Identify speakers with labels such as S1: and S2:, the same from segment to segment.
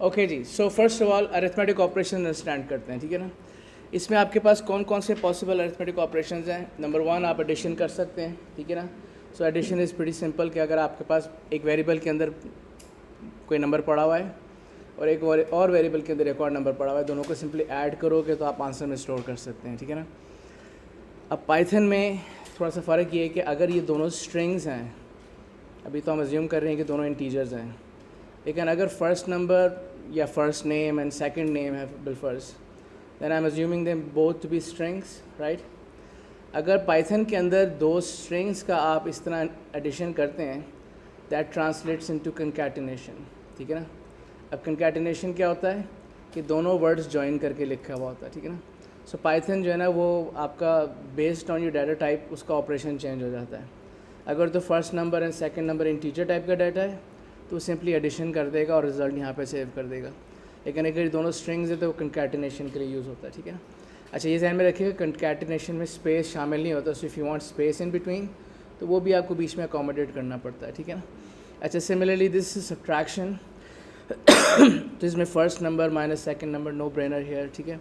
S1: Okay जी, so first of all arithmetic operation understand करते हैं, ठीक है ना। इसमें आपके पास कौन कौन से पॉसिबल अरिथमेटिक ऑपरेशंस हैं। नंबर वन, आप एडिशन कर सकते हैं, ठीक है ना। So addition is pretty simple कि अगर आपके पास एक वेरिएबल के अंदर कोई नंबर पड़ा हुआ है और एक और वेरिएबल के अंदर एक और नंबर पड़ा हुआ है, दोनों को सिंपली ऐड करोगे तो आप आंसर में स्टोर कर सकते हैं, ठीक है ना। अब पाइथन में थोड़ा सा फ़र्क ये है कि अगर ये दोनों स्ट्रिंग्स हैं, अभी तो हम अज्यूम कर रहे हैं कि दोनों इंटीजर्स हैं, लेकिन अगर फर्स्ट नंबर या first name and second name है बिलफर्ज, then I am assuming them both to be strings, right. अगर पाइथन के अंदर दो स्ट्रिंग्स का आप इस तरह एडिशन करते हैं, दैट ट्रांसलेट्स इनटू कंकैटिनेशन, ठीक है ना। अब कंकैटिनेशन क्या होता है कि दोनों वर्ड्स ज्वाइन करके लिखा हुआ होता है, ठीक है ना। सो पाइथन जो है ना वो आपका based on your data type उसका ऑपरेशन चेंज हो जाता है। अगर तो first number and second number integer type का डाटा है तो सिंपली एडिशन कर देगा और रिजल्ट यहाँ पे सेव कर देगा। लेकिन अगर दोनों स्ट्रिंग्स है तो वो कंकैटिनेशन के लिए यूज़ होता है, ठीक है ना। अच्छा, ये ध्यान में रखिएगा कंकैटिनेशन में स्पेस शामिल नहीं होता, सो if you want space in between तो वो भी आपको बीच में अकोमोडेट करना पड़ता है, ठीक है ना। अच्छा, सिमिलरली दिस इज सब्ट्रैक्शन, तो इसमें first number minus second number, no brainer here, ठीक है।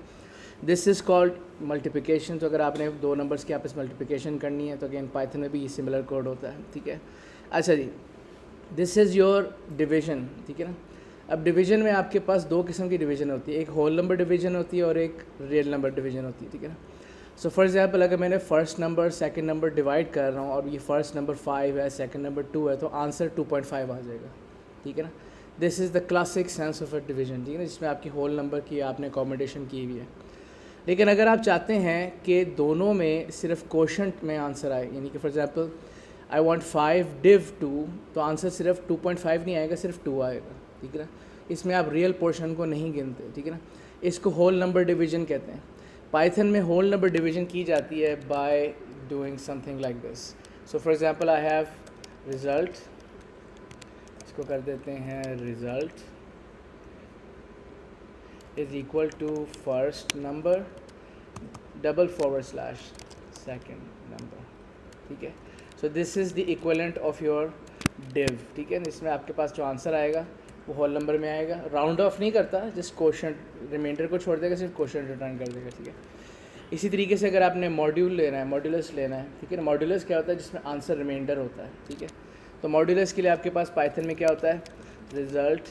S1: दिस इज़ कॉल्ड मल्टीप्लिकेशन, तो अगर आपने दो नंबर्स की आपस मल्टीप्लिकेशन करनी है तो अगेन पाइथन में भी सिमिलर कोड होता है, ठीक है। अच्छा जी, दिस इज़ योर डिवीजन, ठीक है ना। अब डिवीजन में आपके पास दो किस्म की डिवीजन होती है, एक होल नंबर डिवीजन होती है और एक रियल नंबर डिवीजन होती है, ठीक है ना। सो फॉर एग्जांपल अगर मैंने first number second number divide कर रहा हूँ और ये फर्स्ट नंबर 5 है, सेकंड नंबर 2 है, तो आंसर 2.5 आ जाएगा, ठीक है ना। This is the classic sense of a division, ठीक है ना, जिसमें आपकी होल नंबर की आपने कॉम्बिनेशन की हुई है। लेकिन अगर आप चाहते हैं कि दोनों में सिर्फ कोशंट में आंसर आए, यानी कि for example I want 5 div 2, तो आंसर सिर्फ 2.5 नहीं आएगा, सिर्फ 2 आएगा, ठीक है ना। इसमें आप रियल पोर्शन को नहीं गिनते, ठीक है ना। इसको होल नंबर डिवीजन कहते हैं। पाइथन में होल नंबर डिवीजन की जाती है by doing something like this. So for example I have result, इसको कर देते हैं result is equal to first number double forward slash second number, ठीक है। So this is the equivalent of your div, ठीक है। इसमें आपके पास जो आंसर आएगा वो होल नंबर में आएगा, राउंड ऑफ नहीं करता, जस्ट क्वोशंट रिमाइंडर को छोड़ देगा, सिर्फ क्वोशंट रिटर्न कर देगा, ठीक है। इसी तरीके से अगर आपने मॉड्यूल लेना है, मॉड्यूलस लेना है, ठीक है ना। मॉड्यूलस क्या होता है, जिसमें आंसर रिमाइंडर होता है, ठीक है। तो मॉड्यूलस के लिए आपके पास पाइथन में क्या होता है, result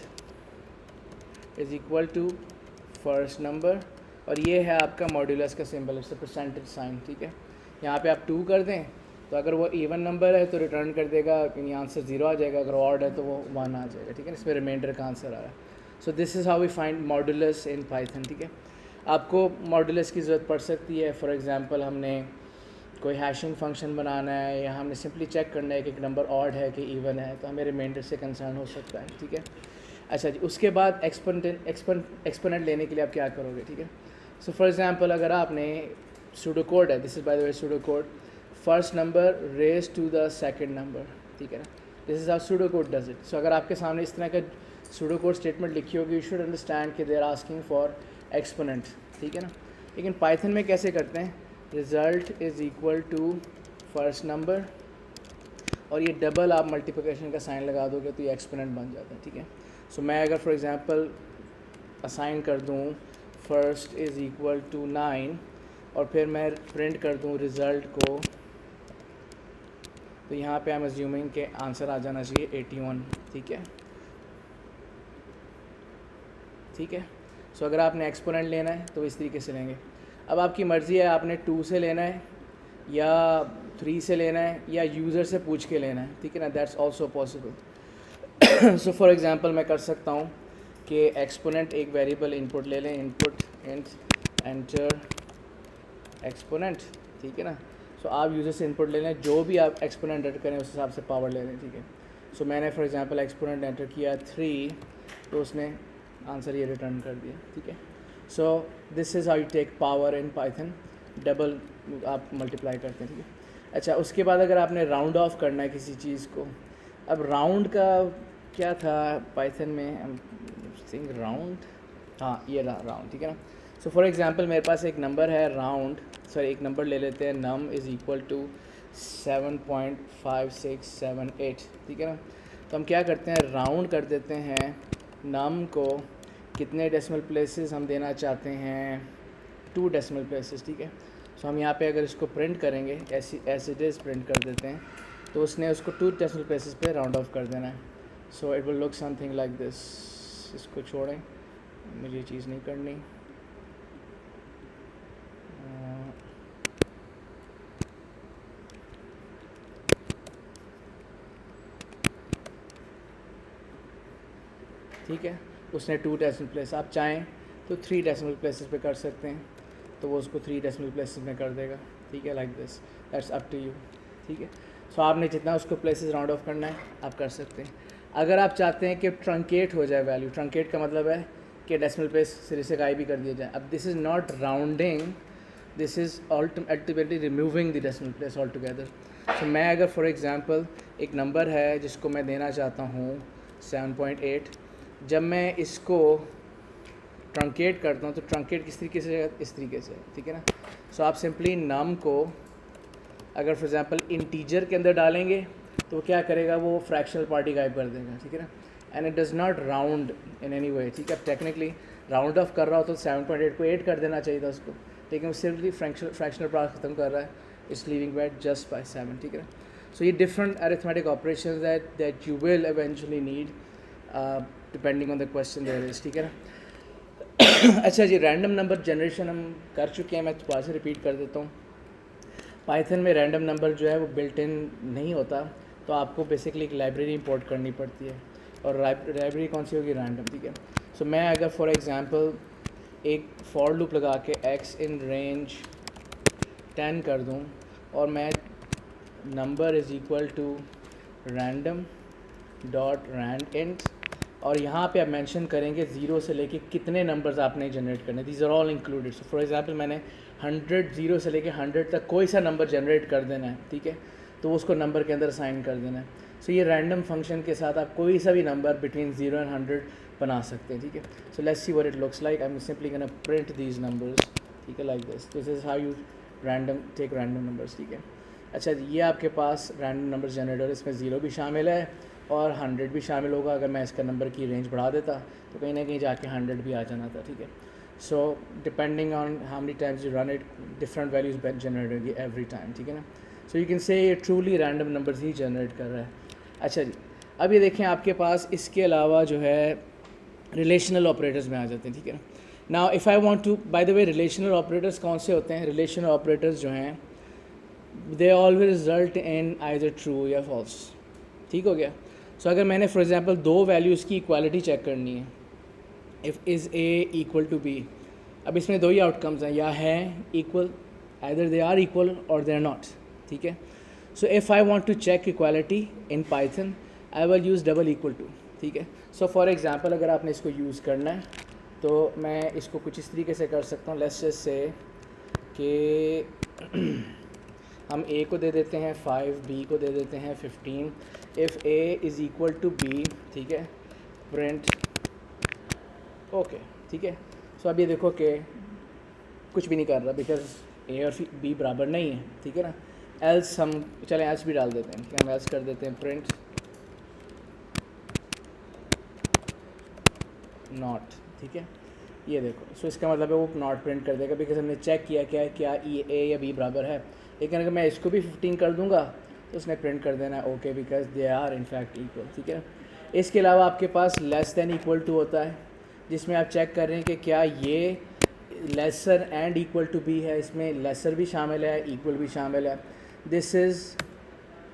S1: is equal to first number, और ये है आपका मॉड्यूलस का सिंबल, इट्स परसेंटेज साइन, ठीक है। यहाँ पे आप 2 कर दें तो अगर वो इवन नंबर है तो रिटर्न कर देगा, यानी आंसर 0 आ जाएगा, अगर ऑड है तो वो 1 आ जाएगा, ठीक है। इसमें रिमाइंडर का आंसर आ रहा है। So this is how we find modulus in Python, ठीक है। आपको मॉड्यूलस की ज़रूरत पड़ सकती है, फॉर एग्जांपल हमने कोई हैशिंग फंक्शन बनाना है या हमने सिंपली चेक करना है कि एक नंबर ऑड है कि इवन है, तो हमें रिमाइंडर से कंसर्न हो सकता है, ठीक है। अच्छा जी, उसके बाद एक्सपोनेंट लेने के लिए आप क्या करोगे, ठीक है। सो फॉर एग्जांपल अगर आपने सूडो कोड है, this is by the way pseudo code, first number raise to the second number, ठीक है ना। This is how pseudo code does it. So अगर आपके सामने इस तरह का सूडो कोड स्टेटमेंट लिखी होगी, यू शुड अंडरस्टैंड कि they are asking for exponent, ठीक है ना। लेकिन पाइथन में कैसे करते हैं, result is equal to first number, और ये डबल आप मल्टीप्लिकेशन का साइन लगा दोगे तो ये एक्सपोनेंट बन जाता है, ठीक है। सो मैं अगर फॉर एग्जांपल असाइन कर दूँ फर्स्ट इज़ इक्वल टू 9 और फिर मैं प्रिंट कर दूँ रिज़ल्ट को, तो यहाँ पे आई एम अज्यूमिंग के आंसर आ जाना चाहिए 81, ठीक है, ठीक है। सो अगर आपने एक्सपोनेंट लेना है तो इस तरीके से लेंगे। अब आपकी मर्ज़ी है, आपने 2 से लेना है या 3 से लेना है या यूज़र से पूछ के लेना है, ठीक है ना, that's also possible. So for example मैं कर सकता हूँ कि एक्सपोनेंट एक वेरिएबल इनपुट ले लें, इनपुट इंट एंटर एक्सपोनेंट, ठीक है ना। सो आप यूज़र से इनपुट ले लें, जो भी आप एक्सपोनेंट एंटर करें उस हिसाब से पावर ले लें, ठीक है। सो मैंने फॉर एग्जांपल एक्सपोनेंट एंटर किया 3, तो उसने आंसर ये रिटर्न कर दिया, ठीक है। So this is how you take power in Python, double आप मल्टीप्लाई करते हैं, ठीक है। अच्छा, उसके बाद अगर आपने राउंड ऑफ करना है किसी चीज़ को, अब राउंड का क्या था पाइथन में, थिंक राउंड, हाँ ये रहा राउंड, ठीक है ना। सो फॉर एग्जांपल मेरे पास एक नंबर है राउंड, सॉरी एक नंबर ले लेते हैं, नम इज़ इक्वल टू 7.5678, ठीक है ना। तो हम क्या करते हैं, राउंड कर देते हैं नम को कितने डेसिमल प्लेसेस हम देना चाहते हैं, 2 डेसिमल प्लेसेस, ठीक है। सो हम यहाँ पे अगर इसको प्रिंट करेंगे एज इट इज़ प्रिंट कर देते हैं, तो उसने उसको 2 डेसिमल प्लेसेस पे राउंड ऑफ कर देना है। So it will look something like this. इसको छोड़ें, मुझे ये चीज़ नहीं करनी। ठीक है, उसने 2 डेसिमल प्लेस, आप चाहें तो 3 डेसिमल प्लेसेस पे कर सकते हैं, तो वो उसको 3 डेसिमल प्लेसेस में कर देगा, ठीक है, like this. That's up to you, ठीक है। सो आपने जितना उसको प्लेसेस राउंड ऑफ करना है आप कर सकते हैं। अगर आप चाहते हैं कि ट्रंकेट हो जाए वैल्यू, ट्रंकेट का मतलब है कि डेसिमल प्लेस सिरे से गायब भी कर दिया जाए। अब this is not rounding, this is ultimately removing the decimal place all together. So मैं अगर फॉर एग्जांपल एक नंबर है जिसको मैं देना चाहता हूँ 7.8, जब मैं इसको ट्रंकेट करता हूँ तो ट्रंकेट किस तरीके से, इस तरीके से, ठीक है ना। सो आप सिंपली नम को अगर फॉर एग्जांपल इंटीजर के अंदर डालेंगे तो वो क्या करेगा, वो फ्रैक्शनल पार्टी गायब कर देगा, ठीक है ना। And it does not round in any way, ठीक है। टेक्निकली राउंड ऑफ कर रहा हो तो 7.8 को 8 कर देना चाहिए था उसको, लेकिन वो सिर्फली फ्रैक्शनल पार्ट ख़त्म कर रहा है, it's leaving bat just by 7, ठीक है ना। सो ये different arithmetic operation that you will eventually need depending on the question there is, ठीक है ना। अच्छा जी, रैंडम नंबर जनरेशन हम कर चुके हैं, मैं दोबारा से रिपीट कर देता हूँ। पाइथन में रैंडम नंबर जो है वो बिल्ट इन नहीं होता, तो आपको बेसिकली एक लाइब्रेरी इंपोर्ट करनी पड़ती है, और लाइब्रेरी कौन सी होगी, रैंडम, ठीक है। सो मैं अगर फॉर एग्जांपल एक फॉर लूप लगा के x इन रेंज 10 कर दूं, और मैं number is equal to random dot rand int, और यहाँ पे आप मेंशन करेंगे 0 से लेके कितने नंबर्स आपने जनरेट करने, these are all included. So for example मैंने 100, 0 से लेके 100 तक कोई सा नंबर जनरेट कर देना है, ठीक है, तो उसको नंबर के अंदर असाइन कर देना है। सो ये रैंडम फंक्शन के साथ आप कोई सा भी नंबर बिटवीन 0 एंड 100 बना सकते हैं, ठीक है। So let's see what it looks like. I am simply gonna print these numbers, ठीक है, like this is how you take random numbers, ठीक है। अच्छा, ये आपके पास रैंडम नंबर जनरेटर, इसमें 0 भी शामिल है और 100 भी शामिल होगा। अगर मैं इसका नंबर की रेंज बढ़ा देता तो कहीं ना कहीं जाके 100 भी आ जाना था, ठीक है। So depending on how many times you run it, different values generate होगी एवरी टाइम, ठीक है ना। सो यू कैन से ये ट्रूली रैंडम नंबर्स ही जनरेट कर रहा है। अच्छा जी, अब ये देखें आपके पास इसके अलावा जो है रिलेशनल ऑपरेटर्स में आ जाते हैं, ठीक है ना। Now if I want to, by the way relational operators कौन से होते हैं, रिलेशनल ऑपरेटर्स जो हैं they always result in either true या फॉल्स, ठीक हो गया। सो अगर मैंने फॉर एग्जांपल 2 वैल्यूज़ की इक्वालिटी चेक करनी है, if is a equal to b, अब इसमें 2 ही आउटकम्स हैं, या हैं equal, either they are equal और दे आर नॉट, ठीक है। So if I want to check equality in Python I will use double equal to, ठीक है। सो फॉर एग्जांपल अगर आपने इसको यूज़ करना है तो मैं इसको कुछ इस तरीके से कर सकता हूँ। लेट्स जस्ट से कि हम a को दे देते हैं 5, b को दे देते हैं 15, if a is equal to b, ठीक है, प्रिंट ओके, ठीक है। सो अब ये देखो कि कुछ भी नहीं कर रहा बिकॉज a और b बराबर नहीं है, ठीक है ना। एल्स हम चलें एल्स भी डाल देते हैं, ठीक है, हम एल्स कर देते हैं प्रिंट नॉट, ठीक है, ये देखो। सो इसका मतलब है वो नॉट प्रिंट कर देगा बिकॉज हमने चेक किया क्या a या b बराबर है। लेकिन अगर मैं इसको भी 15 कर दूंगा तो उसने प्रिंट कर देना है okay because they are in fact equal, ठीक है। इसके अलावा आपके पास लेस देन इक्वल टू होता है, जिसमें आप चेक कर रहे हैं कि क्या ये lesser and equal to b है, इसमें लेसर भी शामिल है, इक्वल भी शामिल है। This is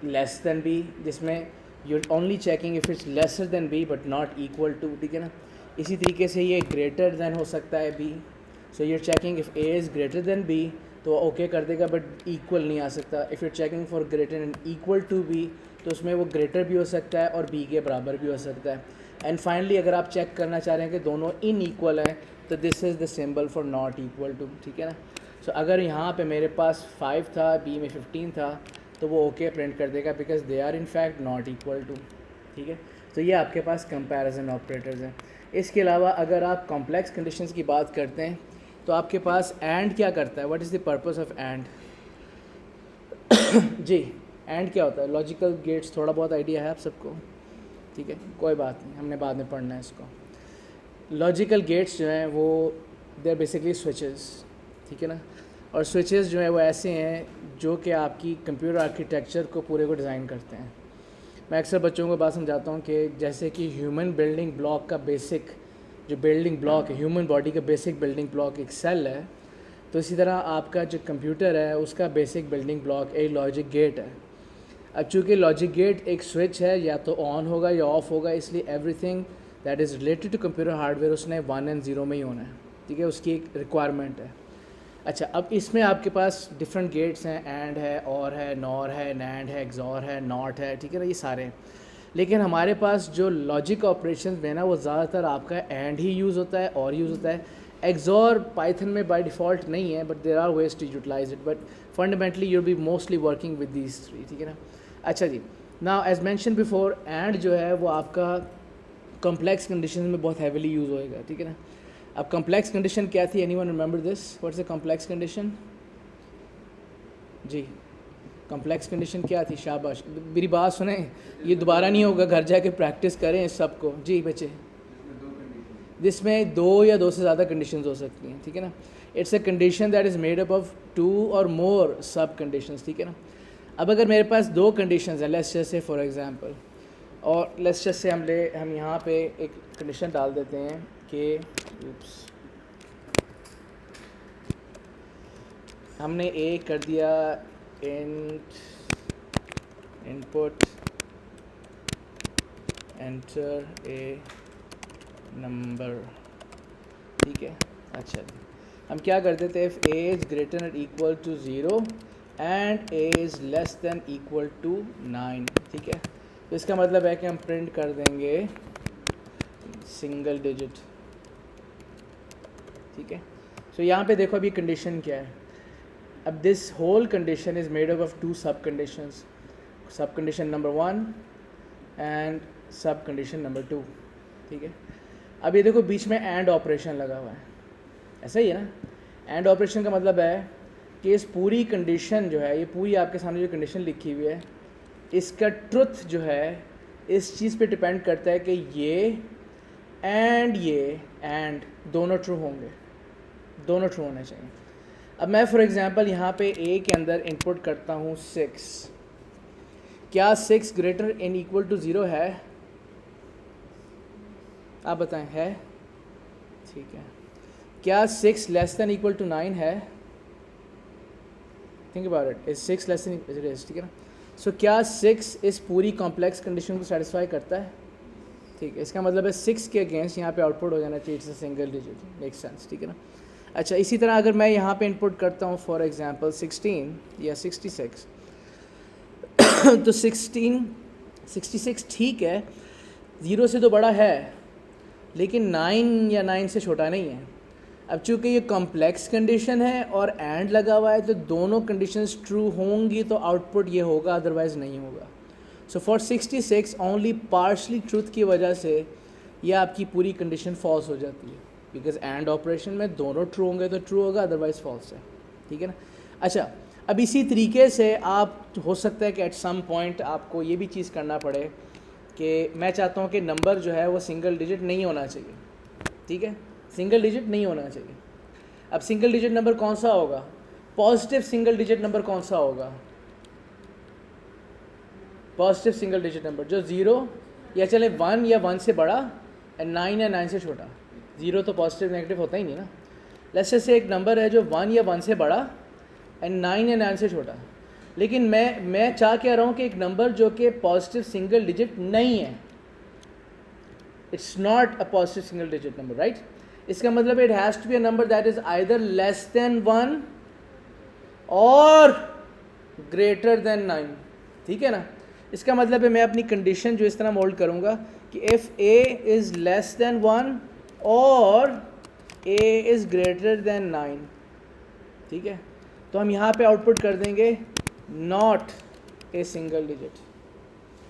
S1: less than B, जिसमें you only checking if it's lesser than B but not equal to, ठीक है ना। इसी तरीके से ये ग्रेटर देन हो सकता है b, so your checking if a is greater than b तो ओके कर देगा बट इक्वल नहीं आ सकता। If your checking for greater and equal to b तो उसमें वो ग्रेटर भी हो सकता है और बी के बराबर भी हो सकता है। एंड फाइनली अगर आप चेक करना चाह रहे हैं कि दोनों इन इक्वल हैं तो this is the symbol for not equal to, ठीक है ना। सो अगर यहाँ पे मेरे पास 5 था, बी में 15 था, तो वो ओके प्रिंट कर देगा because they are in fact not equal to, ठीक है। तो ये आपके पास कंपैरिजन ऑपरेटर्स हैं। इसके अलावा अगर आप कॉम्प्लेक्स कंडीशंस की बात करते हैं तो आपके पास एंड क्या करता है, what is the purpose of and जी, एंड क्या होता है, लॉजिकल गेट्स, थोड़ा बहुत आइडिया है आप सबको, ठीक है, कोई बात नहीं, हमने बाद में पढ़ना है इसको। लॉजिकल गेट्स जो हैं वो दे आर बेसिकली स्विचेस, ठीक है ना। और स्विचेस जो है वो ऐसे हैं जो कि आपकी कंप्यूटर आर्किटेक्चर को पूरे को डिज़ाइन करते हैं। मैं अक्सर बच्चों को बात समझाता हूँ कि जैसे कि ह्यूमन बिल्डिंग ब्लॉक का बेसिक जो बिल्डिंग ब्लॉक है, ह्यूमन बॉडी का बेसिक बिल्डिंग ब्लॉक एक सेल है, तो इसी तरह आपका जो कंप्यूटर है उसका बेसिक बिल्डिंग ब्लॉक एक लॉजिक गेट है। अब चूँकि लॉजिक गेट एक स्विच है, या तो ऑन होगा या ऑफ़ होगा, इसलिए everything that is related to computer hardware उसने 1 एंड 0 में ही होना है, ठीक है, उसकी एक रिक्वायरमेंट है। अच्छा, अब इसमें आपके पास डिफरेंट गेट्स हैं, एंड है, और है, नॉर है, नैंड है, एक्सॉर है, नॉट है, ठीक है ना, ये सारे हैं। लेकिन हमारे पास जो लॉजिक ऑपरेशन में ना वो ज़्यादातर आपका एंड ही यूज़ होता है और यूज़ होता है। एक्सॉर पाइथन में बाय डिफ़ॉल्ट नहीं है, but there are ways to utilize it, but fundamentally you'll be mostly working with these three, ठीक है ना। अच्छा जी, now as mention before, and जो है वो आपका कॉम्प्लेक्स कंडीशन में बहुत हैवीली यूज़ होएगा, ठीक है ना। अब कॉम्प्लेक्स कंडीशन क्या थी, anyone remember this, what's a complex condition? जी, कॉम्प्लेक्स कंडीशन क्या थी? शाबाश, मेरी बात सुने, ये दोबारा नहीं होगा, घर जाके प्रैक्टिस करें इस सब को। जी बच्चे, जिसमें 2 या 2 से ज़्यादा कंडीशंस हो सकती हैं, ठीक है ना। It's a condition that is made up of 2 और मोर सब कंडीशंस, ठीक है ना। अब अगर मेरे पास 2 कंडीशंस हैं, लेट्स जस्ट से फॉर एग्जांपल, और लेट्स जस्ट से हम यहाँ पे एक कंडीशन डाल देते हैं कि हमने ए कर दिया इनपुट एंटर ए नंबर, ठीक है। अच्छा, हम क्या करते थे, if a is greater and equal to 0 and a is less than equal to 9, ठीक है। तो इसका मतलब है कि हम प्रिंट कर देंगे सिंगल डिजिट, ठीक है। सो यहाँ पे देखो अभी कंडीशन क्या है। अब this whole condition is made up of 2 sub conditions, sub condition number 1 and sub condition number 2, ठीक है। अब ये देखो बीच में एंड ऑपरेशन लगा हुआ है, ऐसा ही है ना। एंड ऑपरेशन का मतलब है कि इस पूरी कंडीशन जो है, ये पूरी आपके सामने जो कंडीशन लिखी हुई है, इसका ट्रुथ जो है इस चीज़ पे डिपेंड करता है कि ये एंड दोनों ट्रू होंगे, दोनों ट्रू होने चाहिए। अब मैं फॉर एग्जांपल यहाँ पे ए के अंदर इनपुट करता हूँ 6, क्या 6 ग्रेटर इन इक्वल टू 0 है? आप बताएं, है? ठीक है। क्या 6 लेस देन इक्वल टू 9 है? Think about it, is 6 less than it is, ठीक है ना। सो क्या 6 इस पूरी कॉम्प्लेक्स कंडीशन को सेटिस्फाई करता है? ठीक है, इसका मतलब है 6 के अगेंस्ट यहाँ पे आउटपुट हो जाना चाहिए, it's a single digit, make sense, ठीक है ना। अच्छा, इसी तरह अगर मैं यहाँ पे इनपुट करता हूँ फॉर एग्जांपल 16 या 66 तो 66 ठीक है, 0 से तो बड़ा है, लेकिन 9 या 9 से छोटा नहीं है। अब चूँकि ये कॉम्प्लेक्स कंडीशन है और एंड लगा हुआ है, तो दोनों कंडीशंस ट्रू होंगी तो आउटपुट ये होगा, अदरवाइज़ नहीं होगा। So for 66 only partially truth की वजह से ये आपकी पूरी कंडीशन फॉल्स हो जाती है, बिकॉज एंड ऑपरेशन में दोनों ट्रू होंगे तो ट्रू होगा, अदरवाइज़ फॉल्स है, ठीक है ना। अच्छा, अब इसी तरीके से आप हो सकता है कि एट सम पॉइंट आपको ये भी चीज़ करना पड़े कि मैं चाहता हूँ कि नंबर जो है वो सिंगल डिजिट नहीं होना चाहिए, ठीक है, सिंगल डिजिट नहीं होना चाहिए। अब सिंगल डिजिट नंबर कौन सा होगा? पॉजिटिव सिंगल डिजिट नंबर कौन सा होगा? पॉजिटिव सिंगल डिजिट नंबर जो 0 या चले 1 या 1 से बड़ा एंड 9 या 9 से छोटा। 0 तो पॉजिटिव नेगेटिव होता ही नहीं ना। लेट्स से एक नंबर है जो 1 या 1 से बड़ा एंड 9 या 9 से छोटा, लेकिन मैं चाह क्या रहा हूँ कि एक नंबर जो कि पॉजिटिव सिंगल डिजिट नहीं है, it's not a positive single digit number, right. इसका मतलब it has to be a number that is either less than 1 और ग्रेटर देन 9, ठीक है ना। इसका मतलब है मैं अपनी कंडीशन जो इस तरह मोल्ड करूँगा कि if a is less than 1 और a इज़ ग्रेटर देन 9, ठीक है, तो हम यहाँ पे आउटपुट कर देंगे नॉट ए सिंगल डिजिट।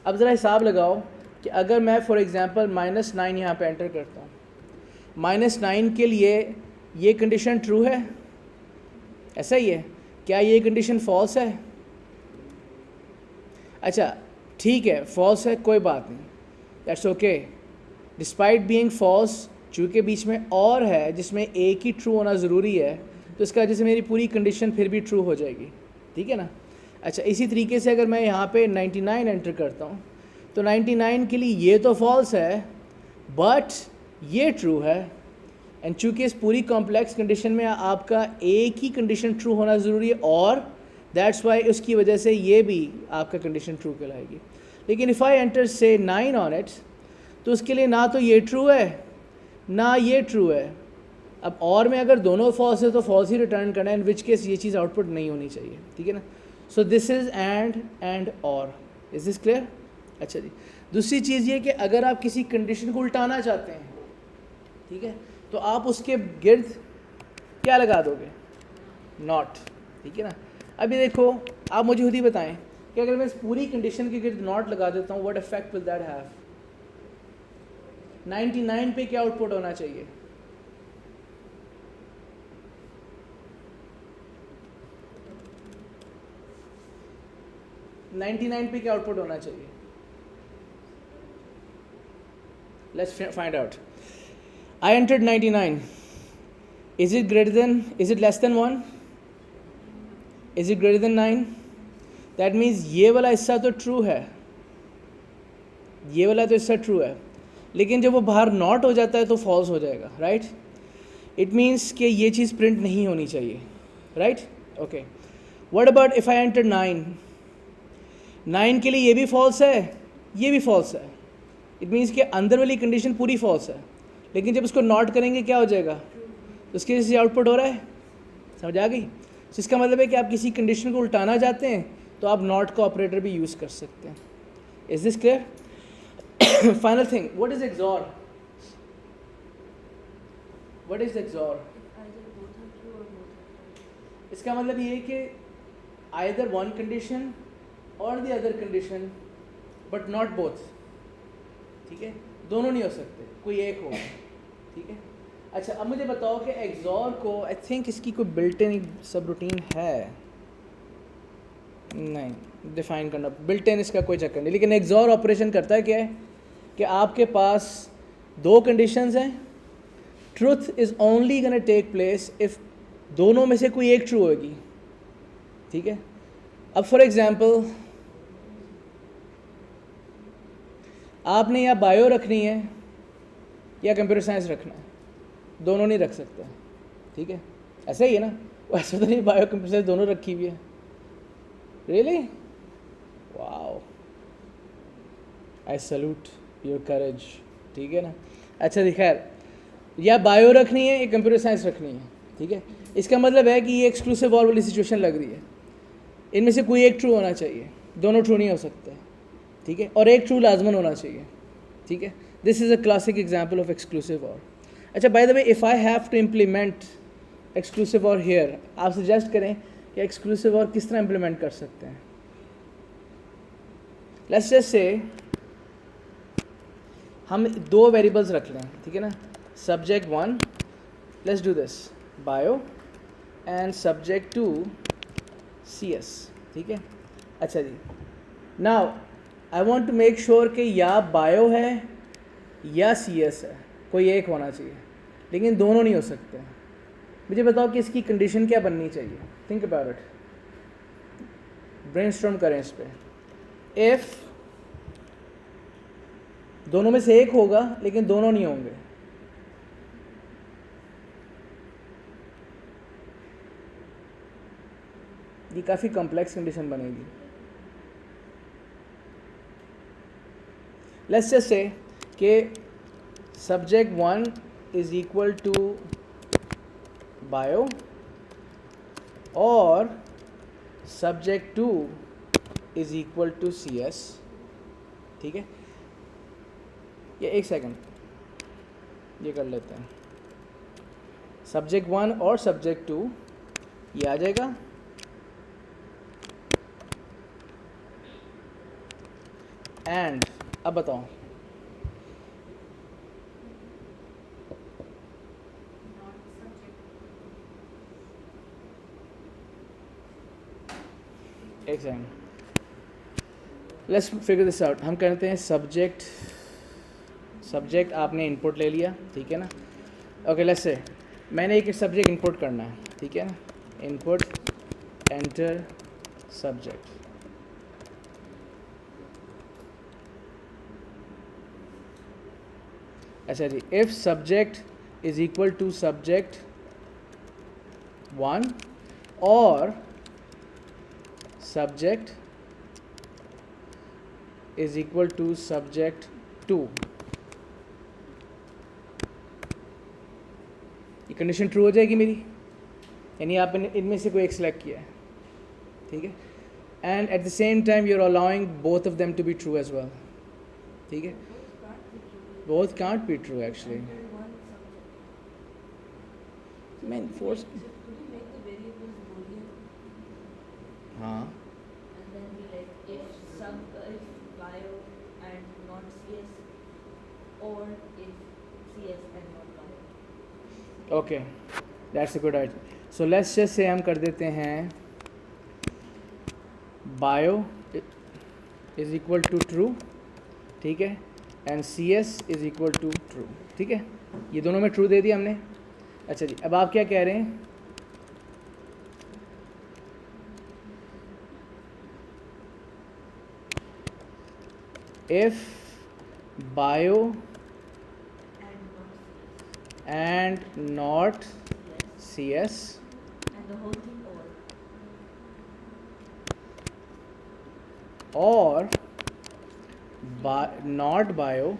S1: अब ज़रा हिसाब लगाओ कि अगर मैं फॉर एग्ज़ाम्पल -9 यहाँ पे एंटर करता हूँ, -9 के लिए ये कंडीशन ट्रू है, ऐसा ही है। क्या ये कंडीशन फॉल्स है? अच्छा ठीक है, फॉल्स है, कोई बात नहीं, that's okay. Despite being false चूँकि बीच में और है जिसमें एक ही ट्रू होना ज़रूरी है, तो इसका वजह से मेरी पूरी कंडीशन फिर भी ट्रू हो जाएगी, ठीक है ना। अच्छा, इसी तरीके से अगर मैं यहाँ पे 99 एंटर करता हूँ तो 99 के लिए ये तो फॉल्स है बट ये ट्रू है, एंड चूँकि इस पूरी कॉम्प्लेक्स कंडीशन में आपका एक ही कंडीशन ट्रू होना ज़रूरी है, और दैट्स वाई उसकी वजह से ये भी आपका कंडीशन ट्रू कहलाएगी। लेकिन इफ़ आई एंटर से 9 ऑन इट, तो उसके लिए ना तो ये ट्रू है ना ये ट्रू है। अब और में अगर दोनों फॉल्स है तो फॉल्स ही रिटर्न करना है, इन विच केस ये चीज़ आउटपुट नहीं होनी चाहिए, ठीक है ना। सो दिस इज़ एंड और, इज दिस क्लियर। अच्छा जी, दूसरी चीज़ ये कि अगर आप किसी कंडीशन को उल्टाना चाहते हैं, ठीक है, तो आप उसके गिर्द क्या लगा दोगे, नॉट, ठीक है ना। अभी देखो, आप मुझे खुद ही बताएं कि अगर मैं इस पूरी कंडीशन के गिर्द नॉट लगा देता हूँ, what effect will that have. 99 पे क्या आउटपुट होना चाहिए, पे क्या आउटपुट होना चाहिए, let's find out. I entered 99. Is it less than 1? Is it greater than 9? That means ये वाला हिस्सा तो ट्रू है, ये वाला तो हिस्सा ट्रू है, लेकिन जब वो बाहर नॉट हो जाता है तो फॉल्स हो जाएगा, राइट। इट मीन्स कि ये चीज़ प्रिंट नहीं होनी चाहिए, right. Okay, what about if I enter 9? 9 के लिए ये भी फॉल्स है, ये भी फॉल्स है। इट मीन्स कि अंदर वाली कंडीशन पूरी फॉल्स है, लेकिन जब उसको नॉट करेंगे क्या हो जाएगा, तो उसके वजह से आउटपुट हो रहा है, समझ आ गई। तो इसका मतलब है कि आप किसी कंडीशन को उल्टाना चाहते हैं तो आप नॉट का ऑपरेटर भी यूज़ कर सकते हैं। Is this clear. Final thing, what is XOR, what is XOR. इसका मतलब ये है कि आइदर वन कंडीशन और the other condition but not both, ठीक है, दोनों नहीं हो सकते, कोई एक होगा, ठीक है। अच्छा, अब मुझे बताओ कि एक्सॉर को, आई थिंक इसकी कोई बिल्ट इन सब रूटीन है, नहीं डिफाइन करना, बिल्ट इन इसका कोई चक्कर नहीं, लेकिन एक्सॉर ऑपरेशन करता है क्या है कि आपके पास दो कंडीशंस हैं, truth is only gonna take place if दोनों में से कोई एक ट्रू होगी, ठीक है। अब फॉर एग्जांपल आपने या बायो रखनी है या कंप्यूटर साइंस रखना है, दोनों नहीं रख सकते, ठीक है, ऐसा ही है ना। वैसे तो नहीं, बायो कंप्यूटर साइंस दोनों रखी हुई है, really, wow, I salute your करेज, ठीक है ना। अच्छा जी, खैर, या बायो रखनी है या कंप्यूटर साइंस रखनी है, ठीक है। इसका मतलब है कि ये एक्सक्लूसिव और वाली सिचुएशन लग रही है, इनमें से कोई एक ट्रू होना चाहिए, दोनों ट्रू नहीं हो सकते, ठीक है, और एक ट्रू लाजमन होना चाहिए, ठीक है। This is a classic example of exclusive or. अच्छा, by the way, if I have to implement exclusive or here, आप सजेस्ट करें कि एक्सक्लूसिव और किस तरह इम्प्लीमेंट कर सकते हैं। लेट्स जस्ट से हम दो वेरिएबल्स रख लें, ठीक है ना, subject 1, let's do this, bio, and subject 2 CS, ठीक है। अच्छा जी, now I want to make sure कि या बायो है या CS है, कोई एक होना चाहिए, लेकिन दोनों नहीं हो सकते। मुझे बताओ कि इसकी कंडीशन क्या बननी चाहिए, थिंक अबाउट इट, ब्रेनस्टॉर्म करें इस पर। इफ़ दोनों में से एक होगा लेकिन दोनों नहीं होंगे, ये काफ़ी कॉम्प्लेक्स कंडीशन बनेगी। लेट्स जस्ट से कि subject 1 is equal to bio और subject 2 is equal to CS, ठीक है। ये एक सेकंड ये कर लेते हैं, सब्जेक्ट 1 और सब्जेक्ट 2 ये आ जाएगा, एंड अब बताओ एक second, let's figure this out. हम कहते हैं सब्जेक्ट सब्जेक्ट आपने इनपुट ले लिया, ठीक है ना। ओके, लेट्स से मैंने एक सब्जेक्ट इनपुट करना है, ठीक है ना। इनपुट एंटर सब्जेक्ट, अच्छा जी। If subject is equal to subject 1 और subject is equal to subject 2, ये कंडीशन ट्रू हो जाएगी मेरी, यानी आपने इनमें से कोई एक सिलेक्ट किया है, ठीक है। And at the same time you are allowing both of them to be true as well, ठीक है। Both can't be true actually, मैं फोर्स, हाँ okay, that's a good idea. So let's just say हम कर देते हैं bio is equal to true, ठीक है, and c s is equal to true, ठीक है। ये दोनों में ट्रू दे दिया हमने। अच्छा जी, अब आप क्या कह रहे हैं, if bio and not CS
S2: and the whole thing
S1: or not bio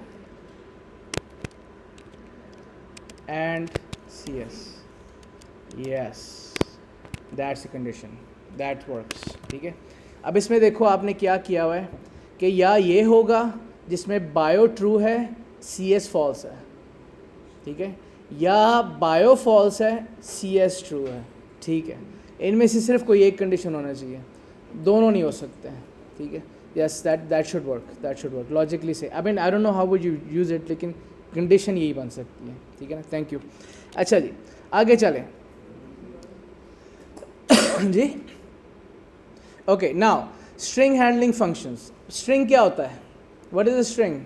S1: and CS, yes, that's the condition, that works, ठीक है। अब इसमें देखो आपने क्या किया हुआ है कि या ये होगा जिसमें बायो ट्रू है, CS फॉल्स है, ठीक है, या बायो फॉल्स है, CS ट्रू है, ठीक है। इनमें से सिर्फ कोई एक कंडीशन होना चाहिए, दोनों नहीं हो सकते हैं, ठीक है। Yes, that should work logically से। I mean I don't know how would you use it, लेकिन कंडीशन यही बन सकती है, ठीक है ना। Thank you. अच्छा जी, आगे चलें जी। Okay, now string handling functions. String क्या होता है, what is a string?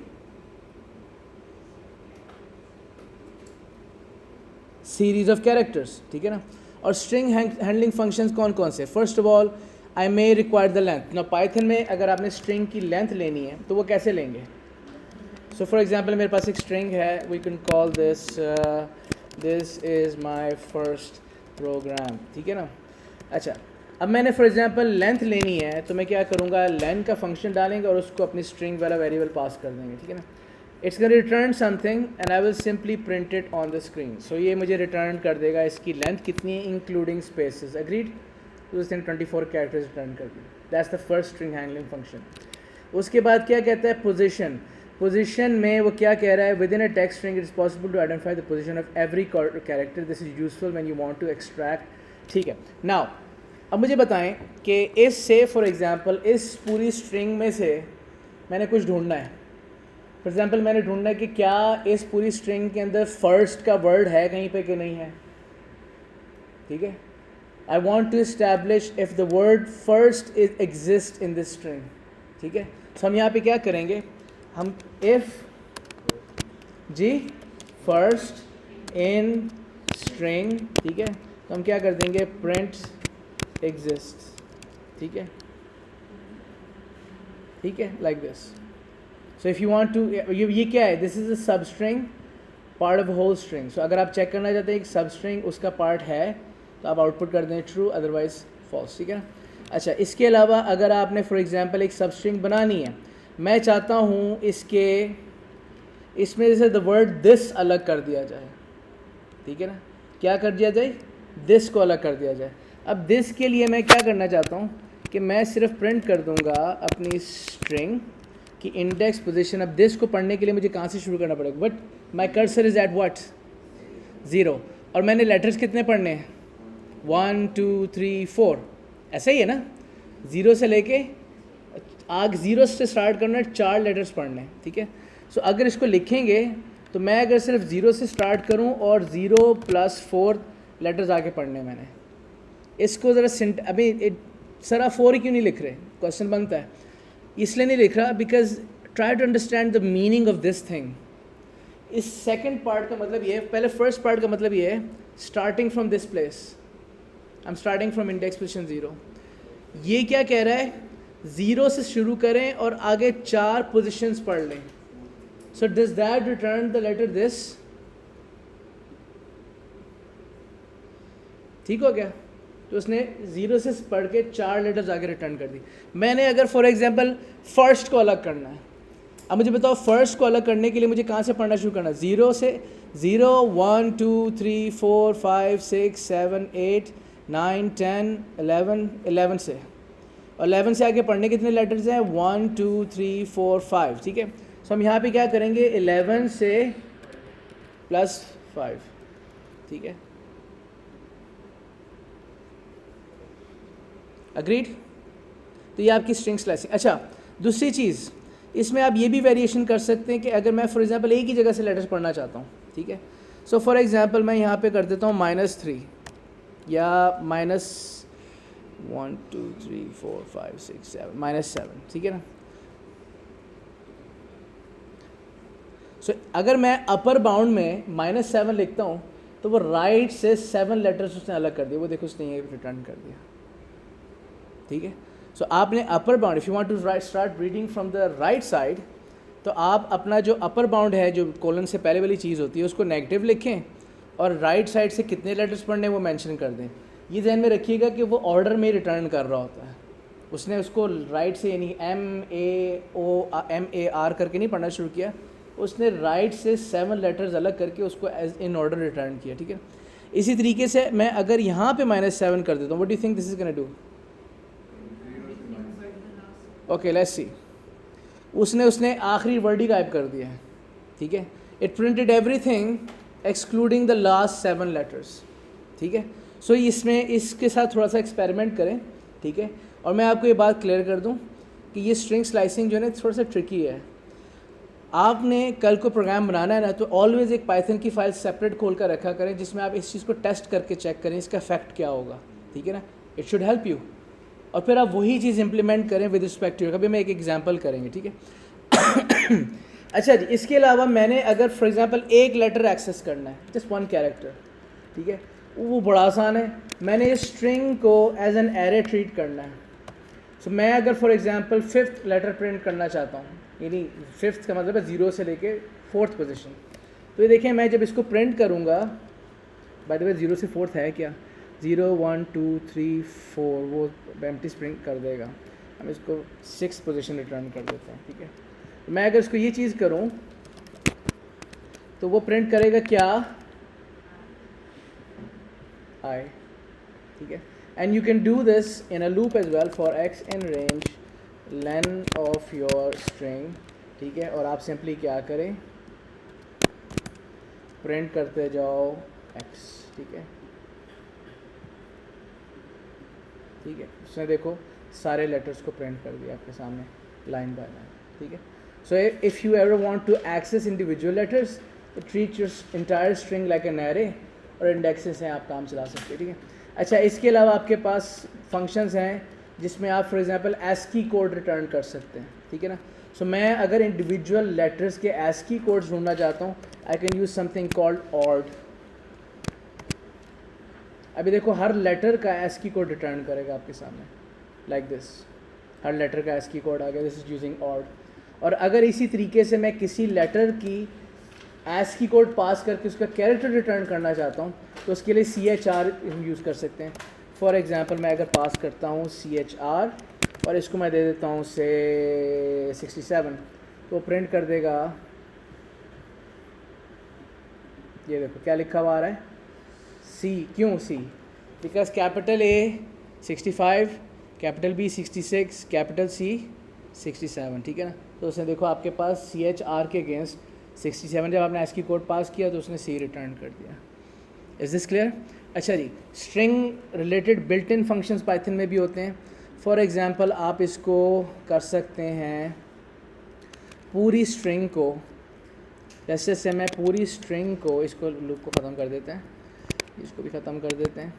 S1: Series of characters, ठीक है ना। और स्ट्रिंग हैंडलिंग फंक्शंस कौन कौन से? First of all I may require the length. ना पाइथन में अगर आपने स्ट्रिंग की लेंथ लेनी है तो वो कैसे लेंगे? सो फॉर एग्जांपल मेरे पास एक स्ट्रिंग है, we can call this is my first program, ठीक है ना। अच्छा, अब मैंने फॉर एग्जांपल लेंथ लेनी है तो मैं क्या करूँगा, लेंथ का फंक्शन डालेंगे और उसको अपनी स्ट्रिंग वाला वेरिएबल पास कर देंगे, ठीक है ना। It's gonna return something and I will simply print it on the screen. So ये मुझे रिटर्न कर देगा इसकी लेंथ कितनी है इंक्लूडिंग स्पेसेस, अग्रीड। तो उसने 24 कैरेक्टर्स रिटर्न कर दी। That's the first string handling function. उसके बाद क्या कहता है, पोजीशन। पोजीशन में वो क्या कह रहा है, within a text string it is possible to identify the position of every character, this is useful when you want to extract, ठीक है। नाउ अब मुझे बताएं कि इससे फॉर एग्जांपल इस पूरी स्ट्रिंग में से मैंने कुछ ढूंढना है। फॉर एग्जांपल मैंने ढूंढना है कि क्या इस पूरी स्ट्रिंग के अंदर फर्स्ट का वर्ड है कहीं पे कि नहीं है, ठीक है। I want to establish if the word first is exist in this string, ठीक है। तो हम यहाँ पे क्या करेंगे, हम इफ जी फर्स्ट इन स्ट्रिंग, ठीक है, तो हम क्या कर देंगे, प्रिंट एग्जिस्ट, ठीक है, ठीक है, like this. So if you want to, ये क्या है, this is a sub string part of whole string. So अगर आप चेक करना चाहते हैं कि सब स्ट्रिंग उसका पार्ट है तो आप आउटपुट कर दें ट्रू, अदरवाइज फॉल्स, ठीक है ना। अच्छा, इसके अलावा अगर आपने फॉर एग्जांपल एक सब स्ट्रिंग बनानी है, मैं चाहता हूँ इसमें जैसे द वर्ड दिस अलग कर दिया जाए, ठीक है ना, क्या कर दिया जाए, दिस को अलग कर दिया जाए। अब दिस के लिए मैं क्या करना चाहता हूँ कि मैं सिर्फ प्रिंट कर दूँगा अपनी स्ट्रिंग कि इंडेक्स पोजीशन। अब दिस को पढ़ने के लिए मुझे कहाँ से शुरू करना पड़ेगा, but my cursor is at what, 0, और मैंने लेटर्स कितने पढ़ने हैं, 1 2 3 4, ऐसा ही है ना। 0 से लेके आग 0 से स्टार्ट करना है, 4 लेटर्स पढ़ने हैं, ठीक है। सो अगर इसको लिखेंगे तो मैं अगर सिर्फ 0 से स्टार्ट करूं और 0 + 4 लेटर्स आगे पढ़ने हैं मैंने, इसको ज़रा अभी सर आप 4 क्यों नहीं लिख रहे, क्वेश्चन बनता है। इसलिए नहीं लिख रहा because try to understand the meaning of this thing. इस सेकंड पार्ट का मतलब ये है, पहले फर्स्ट पार्ट का मतलब ये है starting from this place, I am starting from index position 0। ये क्या कह रहा है, 0 से शुरू करें और आगे 4 पोजीशंस पढ़ लें। So does that return the letter this? ठीक हो गया? तो उसने 0 से पढ़ के 4 लेटर्स आगे रिटर्न कर दी। मैंने अगर फॉर एग्जांपल फर्स्ट को अलग करना है, अब मुझे बताओ फर्स्ट को अलग करने के लिए मुझे कहाँ से पढ़ना शुरू करना है? 0 से 0 1 2 3 4 5 6 7 8 9 10 11 से, और 11 से आगे पढ़ने कितने लेटर्स हैं? 1 2 3 4 5। ठीक है, सो हम यहाँ पे क्या करेंगे? 11 से +5। ठीक है, अग्रीड? तो ये आपकी स्ट्रिंग स्लाइसिंग। अच्छा, दूसरी चीज़ इसमें आप ये भी वेरिएशन कर सकते हैं कि अगर मैं फॉर एग्जांपल एक ही जगह से लेटर्स पढ़ना चाहता हूँ, ठीक है, सो फॉर एग्जांपल मैं यहाँ पे कर देता हूँ -3 या -1 2 3 4 5 6 7 -7। ठीक है ना? सो अगर मैं अपर बाउंड में -7 लिखता हूँ तो वो राइट से 7 लेटर्स उसने अलग कर दिए, वो देखो उसने ये रिटर्न कर दिया। ठीक है, सो आपने upper bound, if you want to start reading from the right side, तो आप अपना जो अपर बाउंड है, जो कोलन से पहले वाली चीज़ होती है, उसको नेगेटिव लिखें और राइट साइड से कितने लेटर्स पढ़ने वो मेंशन कर दें। ये ध्यान में रखिएगा कि वो ऑर्डर में रिटर्न कर रहा होता है, उसने उसको राइट से यानी MAR करके नहीं पढ़ना शुरू किया, उसने राइट से 7 लेटर्स अलग करके उसको एज इन ऑर्डर रिटर्न किया। ठीक है, इसी तरीके से मैं अगर यहाँ पे -7 कर देता हूँ, what do you think this is gonna do? Okay, let's see. उसने आखिरी वर्ड ही गायब कर दिया है। ठीक है, it printed everything excluding the last 7 letters. ठीक है, सो इसमें इसके साथ थोड़ा सा एक्सपेरिमेंट करें। ठीक है, और मैं आपको ये बात क्लियर कर दूं कि ये स्ट्रिंग स्लाइसिंग जो है ना थोड़ा सा ट्रिकी है। आपने कल को प्रोग्राम बनाना है ना, तो ऑलवेज एक पाइथन की फाइल सेपरेट खोल कर रखा करें जिसमें आप इस चीज़ को टेस्ट करके चेक करें इसका इफेक्ट क्या होगा। ठीक है ना, इट शुड हेल्प यू, और फिर आप वही चीज़ इंप्लीमेंट करें विद रिस्पेक्ट टू। कभी मैं एक एग्जांपल करेंगे। ठीक है अच्छा जी, इसके अलावा मैंने अगर फॉर एग्जांपल एक लेटर एक्सेस करना है, जस्ट 1 कैरेक्टर, ठीक है, वो बड़ा आसान है। मैंने इस स्ट्रिंग को एज एन एरे ट्रीट करना है। सो मैं अगर for example 5th letter print करना चाहता हूँ, यानी 5th का मतलब है 0 से लेके 4th पोजीशन, तो ये देखें मैं जब इसको प्रिंट करूँगा, बाय द वे 0 से 4th है क्या? 0 1 2 3 4 वो एम्प्टी स्ट्रिंग कर देगा। हम इसको 6th पोजीशन रिटर्न कर देते हैं। ठीक है, मैं अगर इसको ये चीज़ करूं तो वो प्रिंट करेगा क्या? I। ठीक है, and you can do this in a loop as well for x in range len of your string. ठीक है, और आप सिंपली क्या करें, प्रिंट करते जाओ x। ठीक है, ठीक है, उसने देखो सारे लेटर्स को प्रिंट कर दिया आपके सामने लाइन बाय लाइन। ठीक है, so if you ever want to access individual letters, treat your entire string like an array, और इंडेक्सेस हैं, आप काम चला सकते हैं। ठीक है, अच्छा, इसके अलावा आपके पास फंक्शंस हैं जिसमें आप for example ASCII code return कर सकते हैं। ठीक है ना, सो मैं अगर इंडिविजुअल लेटर्स के ASCII कोड्स ढूंढना चाहता हूँ, I can use something called ord. अभी देखो हर लेटर का ASCII कोड रिटर्न करेगा आपके सामने लाइक दिस, हर लेटर का ASCII कोड आ गया, दिस इज यूजिंग ऑर्ड। और अगर इसी तरीके से मैं किसी लेटर की ASCII कोड पास करके उसका कैरेक्टर रिटर्न करना चाहता हूँ, तो उसके लिए CHR हम यूज़ कर सकते हैं। फॉर एग्जांपल मैं अगर पास करता हूँ CHR और इसको मैं दे देता हूँ से 67, तो प्रिंट कर देगा, ये देखो क्या लिखा हुआ आ रहा है, C। क्यों C? Because capital A 65, capital B 66, capital C 67। ठीक है ना, तो उसने देखो आपके पास CHR के अगेंस्ट 67 जब आपने ASCII कोड पास किया तो उसने C रिटर्न कर दिया। Is this clear? अच्छा जी, string related built in functions Python में भी होते हैं। फॉर एग्जांपल आप इसको कर सकते हैं पूरी स्ट्रिंग को, जैसे से मैं पूरी स्ट्रिंग को, इसको लूप को ख़त्म कर देते हैं, इसको भी ख़त्म कर देते हैं।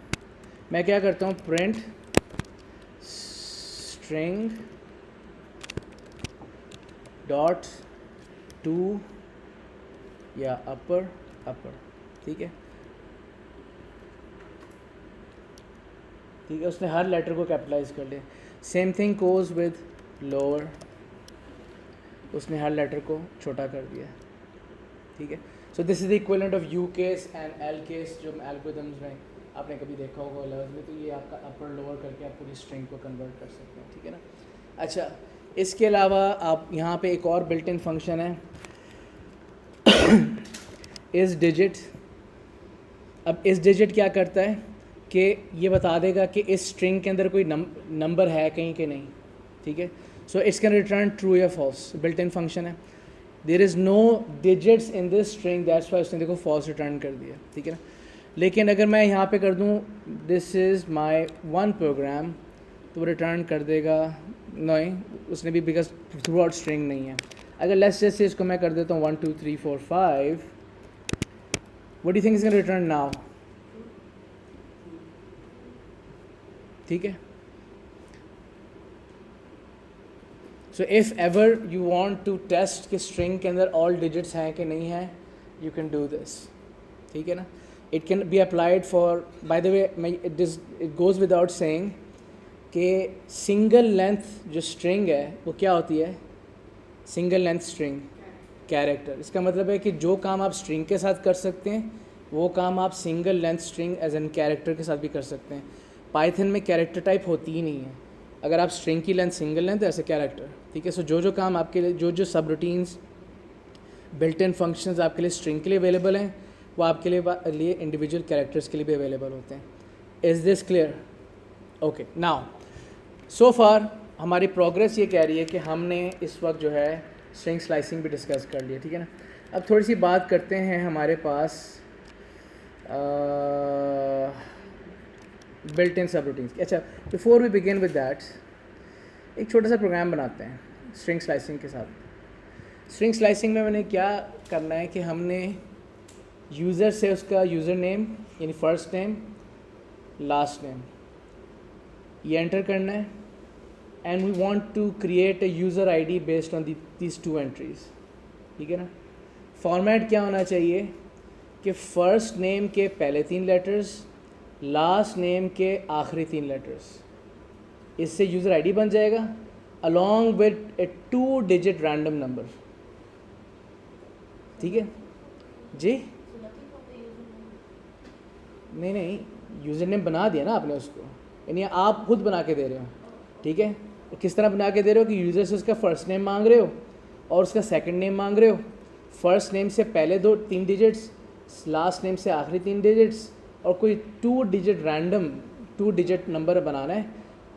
S1: मैं क्या करता हूँ, प्रिंट स्ट्रिंग डॉट टू या अपर अपर, ठीक है ठीक है, उसने हर लेटर को कैपिटलाइज कर लिया। Same thing goes with lower, उसने हर लेटर को छोटा कर दिया, ठीक है। So this is the equivalent of you case and L case, जो एल्गोरिथम्स में आपने कभी देखा होगा लेवल में, तो ये आपका अपर लोअर करके आप पूरी स्ट्रिंग को कन्वर्ट कर सकते हैं, ठीक है ना। अच्छा, इसके अलावा आप यहाँ पे एक और बिल्ट इन फंक्शन है इस डिजिट। अब इस डिजिट क्या करता है कि ये बता देगा कि इस स्ट्रिंग के अंदर कोई नंबर है कहीं के नहीं, ठीक है। So its can return true या फॉल्स, बिल्ट इन फंक्शन है। There is no digits in this string, that's why उसने देखो फॉल्स रिटर्न कर दिया, ठीक है ना। लेकिन अगर मैं यहाँ पे कर दूँ this is my one program, तो वो रिटर्न कर देगा नहीं, उसने भी, बिकॉज थ्रू आउट स्ट्रिंग नहीं है। अगर लेट्स जैसे इसको मैं कर देता हूँ 1 2 3 4 5, what do you think is can return now, ठीक है। So if ever you want to test कि स्ट्रिंग के अंदर ऑल डिजिट्स हैं कि नहीं है, यू कैन डू दिस, ठीक है ना। It can be applied for, bye the way it goes without saying कि सिंगल लेंथ जो स्ट्रिंग है वो क्या होती है, सिंगल लेंथ स्ट्रिंग कैरेक्टर। इसका मतलब है कि जो काम आप स्ट्रिंग के साथ कर सकते हैं वो काम आप single length string as an character के साथ भी कर सकते हैं। पाइथन में कैरेक्टर टाइप होती ही नहीं है, अगर आप स्ट्रिंग की लेंथ सिंगल लेंथ ऐसे कैरेक्टर, ठीक है। सो जो काम आपके लिए, जो सब रूटीन्स बिल्ट इन फंक्शंस आपके लिए स्ट्रिंग के लिए अवेलेबल हैं, वो आपके लिए इंडिविजुअल कैरेक्टर्स के लिए भी अवेलेबल होते हैं। Is this clear? Okay, now so far हमारी प्रोग्रेस ये कह रही है कि हमने इस वक्त जो है स्ट्रिंग स्लाइसिंग भी डिस्कस कर लिया, ठीक है ना। अब थोड़ी सी बात करते हैं हमारे पास बिल्ट इन सब रूटीन्स। अच्छा, before we begin with that, एक छोटा सा प्रोग्राम बनाते हैं स्ट्रिंग स्लाइसिंग के साथ। स्ट्रिंग स्लाइसिंग में मैंने क्या करना है कि हमने यूज़र से उसका यूज़र नेम यानी फ़र्स्ट नेम लास्ट नेम ये एंटर करना है, and we want to create a user ID based on these two entries, ठीक है ना। फॉर्मेट क्या होना चाहिए कि फ़र्स्ट नेम के पहले 3 लेटर्स, लास्ट नेम के आखिरी 3 लेटर्स, इससे यूज़र आईडी बन जाएगा along with A 2 digit random number, ठीक है जी। नहीं, यूज़र नेम बना दिया ना आपने उसको, यानी आप खुद बना के दे रहे हो, ठीक है। तो किस तरह बना के दे रहे हो कि यूज़र से उसका फ़र्स्ट नेम मांग रहे हो और उसका सेकंड नेम मांग रहे हो। फ़र्स्ट नेम से पहले 3 डिजिट्स, लास्ट नेम से आखिरी 3 डिजिट्स, और कोई 2 डिजिट रैंडम 2 डिजिट नंबर बनाना है,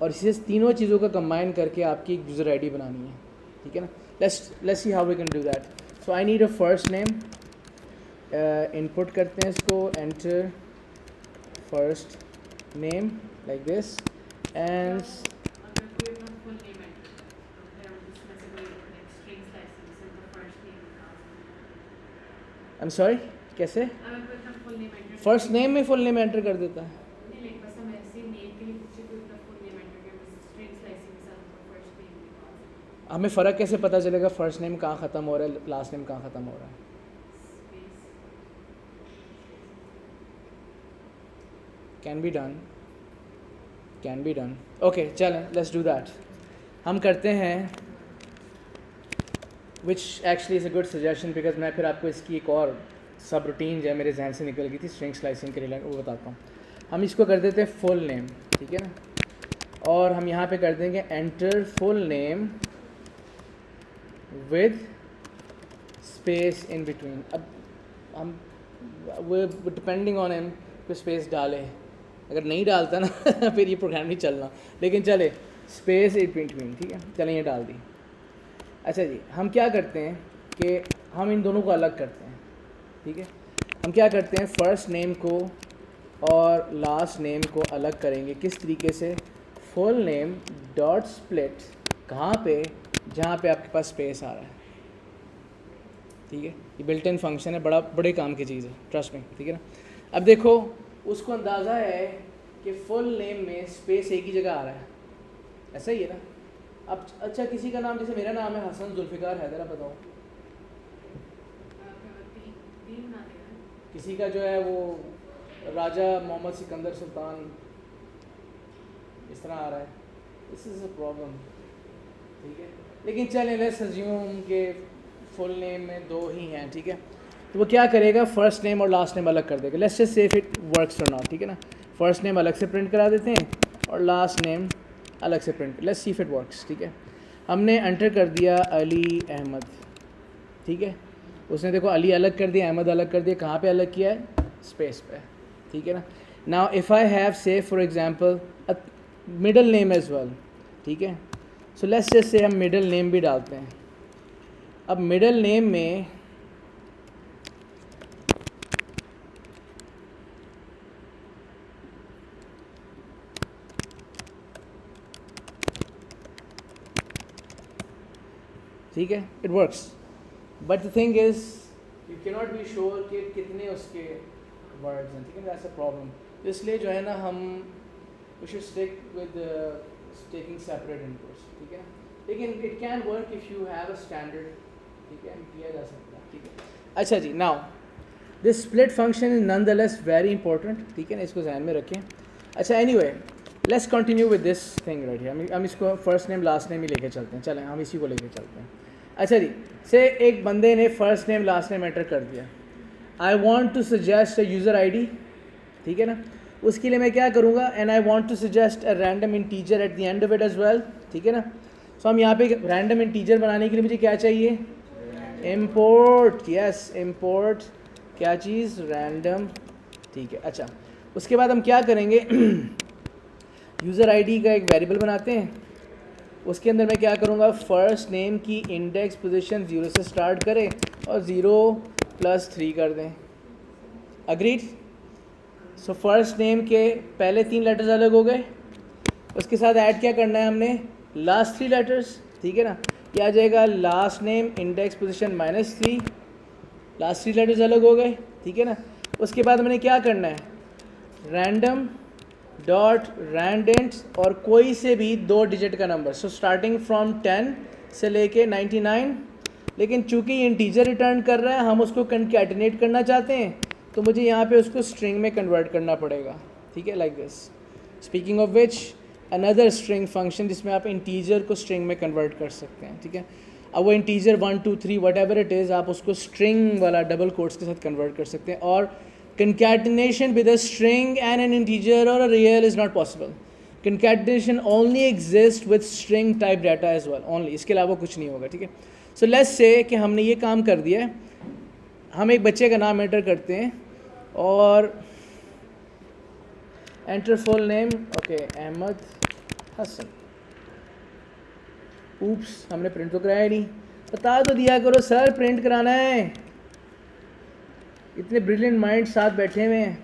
S1: और इसे तीनों चीज़ों का कंबाइन करके आपकी एक यूज़र आईडी बनानी है, ठीक है ना। Let's see how we can do that. So I need a first name, input करते हैं इसको, enter first name like this, and I am sorry, कैसे फर्स्ट नेम में फुल नेम एंटर कर देता है? हमें फ़र्क कैसे पता चलेगा फ़र्स्ट नेम कहाँ ख़त्म हो रहा है, लास्ट नेम कहाँ ख़त्म हो रहा है? Can be done. ओके, चलें, लेट्स डू दैट। हम करते हैं, which actually is a good suggestion, because मैं फिर आपको इसकी एक और सब रूटीन जो है मेरे जहन से निकल गई थी स्ट्रिंग स्लाइसिंग के रिलेटेड, वो बताता हूँ। हम इसको कर देते हैं फुल नेम, ठीक है ना, और हम यहाँ पे कर देंगे enter full name with space in between. अब हम वो डिपेंडिंग ऑन हिम कोई स्पेस डाले, अगर नहीं डालता ना फिर ये प्रोग्राम नहीं चलना, लेकिन चले स्पेस इन बिटवीन, ठीक है। चलें, ये डाल दी। अच्छा जी, हम क्या करते हैं कि हम इन दोनों को अलग करते हैं, ठीक है। हम क्या करते हैं, फ़र्स्ट नेम को और लास्ट नेम को अलग करेंगे। किस तरीके से? फुल नेम डॉट स्प्लिट, कहाँ पे? जहाँ पे आपके पास स्पेस आ रहा है, ठीक है। ये बिल्ट इन फंक्शन है, बड़े काम की चीज़ है, ट्रस्ट में, ठीक है ना। अब देखो, उसको अंदाज़ा है कि फुल नेम में स्पेस एक ही जगह आ रहा है, ऐसा ही है ना। अब अच्छा, किसी का नाम, जैसे मेरा नाम है हसन जुल्फ़िकार हैदर, आप बताओ
S2: तीन ना देगा।
S1: किसी का जो है वो राजा मोहम्मद सिकंदर सुल्तान इस तरह आ रहा है, दिस इज़ अ प्रॉब्लम, ठीक है। लेकिन चलें, लेट्स अज्यूम के फुल नेम में दो ही हैं, ठीक है। तो वो क्या करेगा, फर्स्ट नेम और लास्ट नेम अलग कर देगा। लेट्स जस्ट से इफ इट वर्क्स और नॉट, ठीक है ना। फर्स्ट नेम अलग से प्रिंट करा देते हैं और लास्ट नेम अलग से print, let's see if it works, ठीक है। हमने एंटर कर दिया अली अहमद, ठीक है। उसने देखो अली अलग कर दिया, अहमद अलग कर दिया, कहाँ पे अलग किया है, स्पेस पे, ठीक है ना। Now if I have say for example middle name as well, ठीक है। सो लेट्स जस्ट से हम मिडल नेम भी डालते हैं। अब मिडल नेम में ठीक है, it works, but the thing is you can not be sure कि कितने उसके वर्ड्स हैं, ठीक है, दैट्स अ प्रॉब्लम। तो इसलिए जो है ना हम we should stick with taking separate inputs, ठीक है। लेकिन it can work if you have a standard, ठीक है, किया जा सकता है, ठीक है। अच्छा जी, now this split function is none the less very important, ठीक है ना, इसको ध्यान में रखें। अच्छा, anyway let's continue with this thing right here. हम इसको फर्स्ट नेम लास्ट नेम ही लेके चलते हैं, चलें हम इसी को लेके चलते हैं। अच्छा जी, से एक बंदे ने first name last name enter कर दिया, I want to suggest a user ID, ठीक है ना। उसके लिए मैं क्या करूँगा, and I want to suggest a random integer at the end of it as well, ठीक है ना। सो हम यहाँ पे रैंडम इंटीजर बनाने के लिए मुझे क्या चाहिए, इम्पोर्ट, यस इम्पोर्ट क्या चीज़, रैंडम, ठीक है। अच्छा, उसके बाद हम क्या करेंगे, यूज़र ID का एक वेरिएबल बनाते हैं, उसके अंदर मैं क्या करूँगा, फ़र्स्ट नेम की इंडेक्स पोजीशन 0 से स्टार्ट करें और 0+3 कर दें, अग्रीड। सो फर्स्ट नेम के पहले 3 लेटर्स अलग हो गए, उसके साथ ऐड क्या करना है हमने, लास्ट 3 लेटर्स, ठीक है ना। ये आ जाएगा last name index position -3, last 3 letters अलग हो गए, ठीक है ना। उसके बाद हमने क्या करना है, रैंडम डॉट रैंडेंट और कोई से भी 2 डिजिट का नंबर, सो स्टार्टिंग फ्रॉम 10 से लेके 99। लेकिन चूंकि ये इंटीजर रिटर्न कर रहा है, हम उसको कंकैटिनेट करना चाहते हैं, तो मुझे यहाँ पे उसको स्ट्रिंग में कन्वर्ट करना पड़ेगा, ठीक है, like this. Speaking of which, another string function जिसमें आप इंटीजर को स्ट्रिंग में कन्वर्ट कर सकते हैं, ठीक है। अब वो integer 1 2 3 what ever it is, आप उसको स्ट्रिंग वाला डबल कोट्स के साथ कन्वर्ट कर सकते हैं। और concatenation with a string and an integer or a real is not possible. Concatenation only exists with string type data as well, only, इसके अलावा कुछ नहीं होगा, ठीक है। So let's say कि हमने ये काम कर दिया है, हम एक बच्चे का नाम एंटर करते हैं और enter full name, okay, Ahmed Hasan. Oops, हमने प्रिंट तो कराया नहीं, बता तो दिया करो सर प्रिंट कराना है, इतने ब्रिलियंट माइंड साथ बैठे हुए हैं।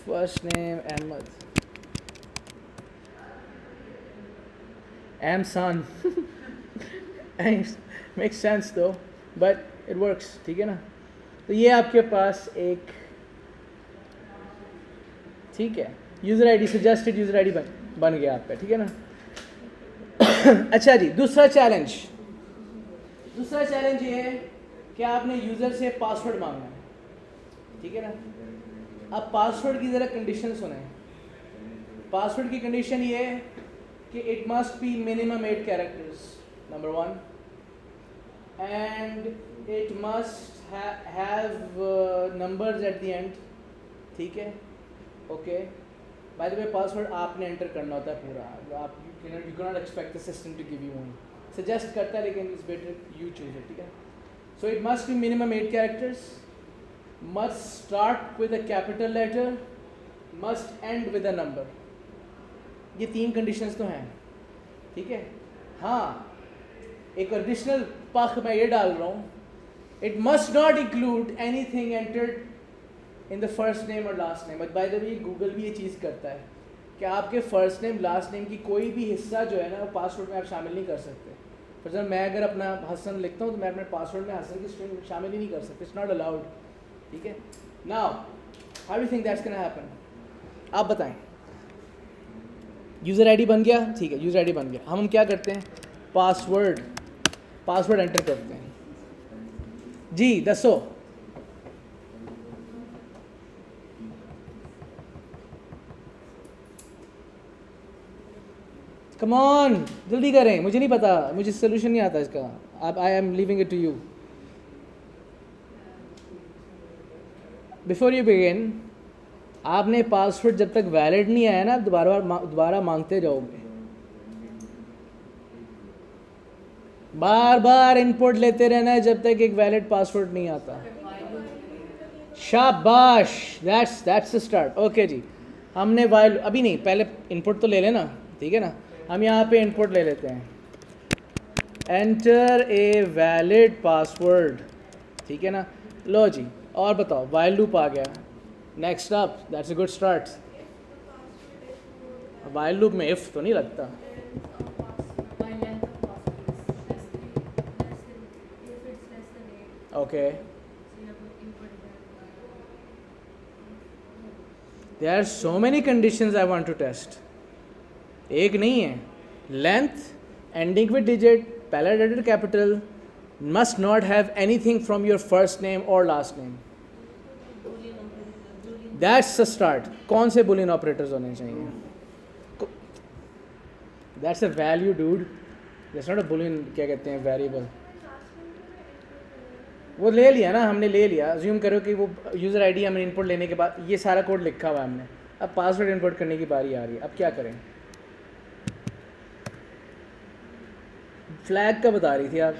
S1: फर्स्ट नेम अहमद, एमसान, मेक सेंस दो, बट इट वर्क्स, ठीक है ना। तो ये आपके पास एक, ठीक है, user ID, suggested user ID बन गया आपका, ठीक है ना। अच्छा जी, दूसरा चैलेंज ये है कि आपने यूज़र से पासवर्ड मांगना है, ठीक है ना। अब पासवर्ड की ज़रा कंडीशन सुने। पासवर्ड की कंडीशन ये है कि it must be minimum 8 characters, number 1, and it must have numbers at the end, ठीक है, okay. By the way password आपने एंटर करना होता है पूरा, आप you can not expect the system to give you one, suggest करता है लेकिन it's better you choose it, ठीक है। So it must be minimum 8 characters, must start with a capital letter, must end with a number. ये 3 conditions तो हैं, ठीक है। हाँ, एक additional पख मैं ये डाल रहा हूँ, it must not include anything entered in the first name or last name. But by the way, Google भी ये चीज़ करता है कि आपके फर्स्ट नेम लास्ट नेम की कोई भी हिस्सा जो है ना, वो पासवर्ड में आप शामिल नहीं कर सकते। फॉर एग्जाम्पल मैं अगर अपना हसन लिखता हूँ तो मैं अपने पासवर्ड में हसन की स्ट्रिंग शामिल ही नहीं कर सकता, इट्स नॉट अलाउड, ठीक है। Now how do think that's gonna happen, आप बताएं। यूज़र ID बन गया, ठीक है, यूज़र ID बन गया। हम क्या करते हैं, पासवर्ड एंटर करते हैं। जी दसो, कम ऑन, जल्दी करें, मुझे नहीं पता, मुझे सोल्यूशन नहीं आता इसका. आप I am leaving it to you. Before you begin, आपने पासवर्ड जब तक वैलिड नहीं आया ना दोबारा मांगते जाओगे. बार बार इनपुट लेते रहना है जब तक एक वैलिड पासवर्ड नहीं आता. शाबाश, दैट्स द स्टार्ट. ओके जी, हमने वाइल अभी नहीं, पहले इनपुट तो ले लेना, ठीक है ना. हम यहाँ पे इनपुट ले लेते हैं, एंटर ए वैलिड पासवर्ड, ठीक है ना. लो जी, और बताओ, वाइल लूप आ गया. Next up, that's a good start. While loop में इफ तो नहीं लगता.
S2: My length of password is if it's less than 8,
S1: ओके,
S2: so you have to input that.
S1: There are so many conditions I want to test. एक नहीं है. Length ending with digit, पहला letter capital, must not have anything from your first name और last name.
S2: Boolean operator, Boolean.
S1: That's the start. कौन से Boolean operators होने चाहिए? That's a value dude, that's not a Boolean. क्या कहते हैं, variable. वो ले लिया ना हमने, ले लिया. अज्यूम करो कि वो यूज़र आईडी हमने इनपुट लेने के बाद ये सारा कोड लिखा हुआ है हमने. अब पासवर्ड इनपुट करने की बारी आ रही है. अब क्या करें? फ्लैग का बता रही थी आप,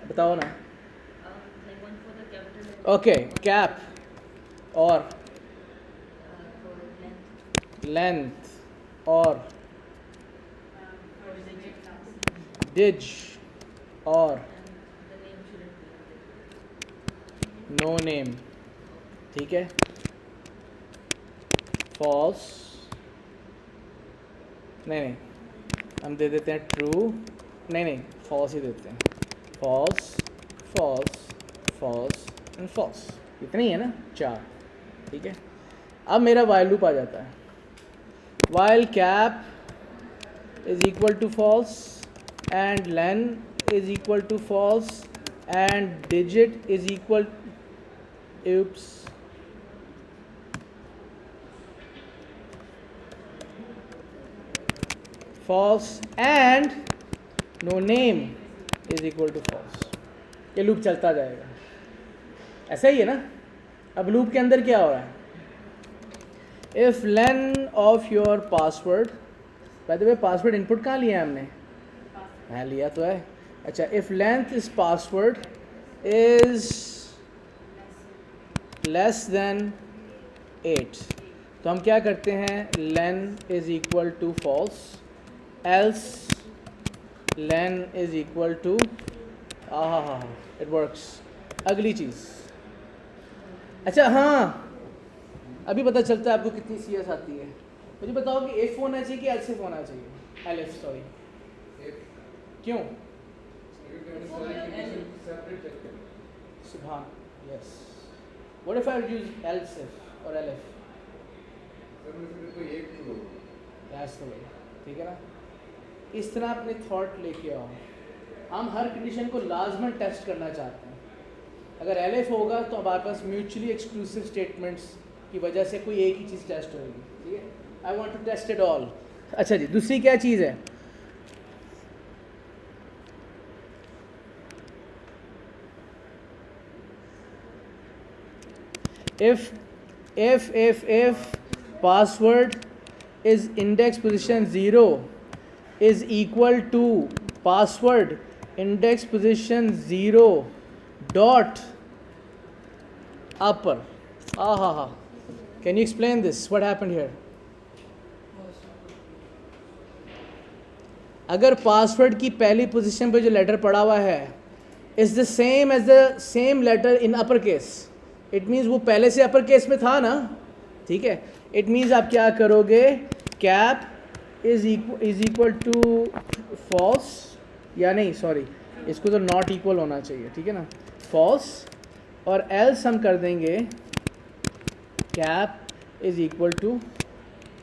S1: बताओ ना.
S2: Like one for the capital letter.
S1: Okay, cap और
S2: For length.
S1: लेंथ और
S2: For digit.
S1: डिज और
S2: And the name shouldn't be.
S1: No name, ठीक है. फॉल्स, नहीं, हम दे देते हैं ट्रू. नहीं, फॉल्स ही देते हैं. False, false, false and false. इतनी है ना, 4, ठीक है. अब मेरा वाइल लूप आ जाता है. While cap is equal to false and len is equal to false and digit is equal, oops, false and no name is equal to false. ये लूप चलता जाएगा. ऐसा ही है ना. अब लूप के अंदर क्या हो रहा है? If len of your password, by the way password input कहाँ लिया है हमने? हाँ, लिया तो है. अच्छा, if length is password is less than 8, तो हम क्या करते हैं? len is equal to false, else len is equal to, it works. अगली चीज़, अच्छा हाँ, अभी पता चलता है आपको कितनी CS आती है. मुझे बताओ कि इफ होना चाहिए कि एल्स इफ होना चाहिए? Else, sorry. क्यों? सुभान, yes. What if I use else if और एल्फ? दैट्स द वे, ठीक है ना. इस तरह अपने थॉट लेके आओ. हम हर कंडीशन को लाजमन टेस्ट करना चाहते हैं. अगर एल्फ होगा तो हमारे पास म्यूचुअली एक्सक्लूसिव स्टेटमेंट्स की वजह से कोई एक ही चीज़ टेस्ट होगी, ठीक है. I want to test it all. अच्छा जी, दूसरी क्या चीज़ है? if password is index position 0 is equal to password index position 0 dot upper. Can you explain this? What happened here? अगर पासवर्ड की पहली पोजीशन पे जो लेटर पड़ा हुआ है is the same as the same letter in upper case, it means वो पहले से अपर केस में था ना, ठीक है. इट मीन्स आप क्या करोगे? Cap is equal to false, या नहीं सॉरी, इसको तो नॉट इक्वल होना चाहिए, ठीक है ना, फॉल्स. और एल्स हम कर देंगे cap is equal to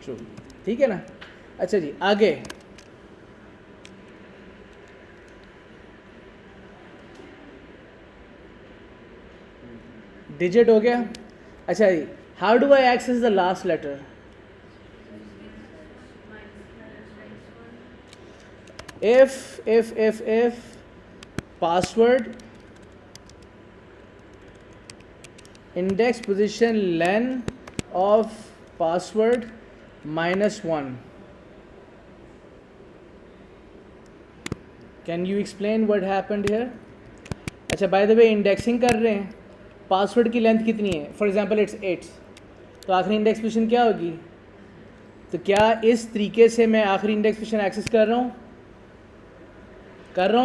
S1: true, ठीक है ना. अच्छा जी, आगे डिजिट हो गया. अच्छा जी, how do I access the last letter? if password index position len of password -1, can you explain what happened here? अच्छा, बाय द वे इंडेक्सिंग कर रहे हैं, पासवर्ड की लेंथ कितनी है? फॉर एग्जांपल इट्स 8, तो आखिरी इंडेक्स पोजीशन क्या होगी? तो क्या इस तरीके से मैं आखिरी इंडेक्स पोजीशन एक्सेस कर रहा हूँ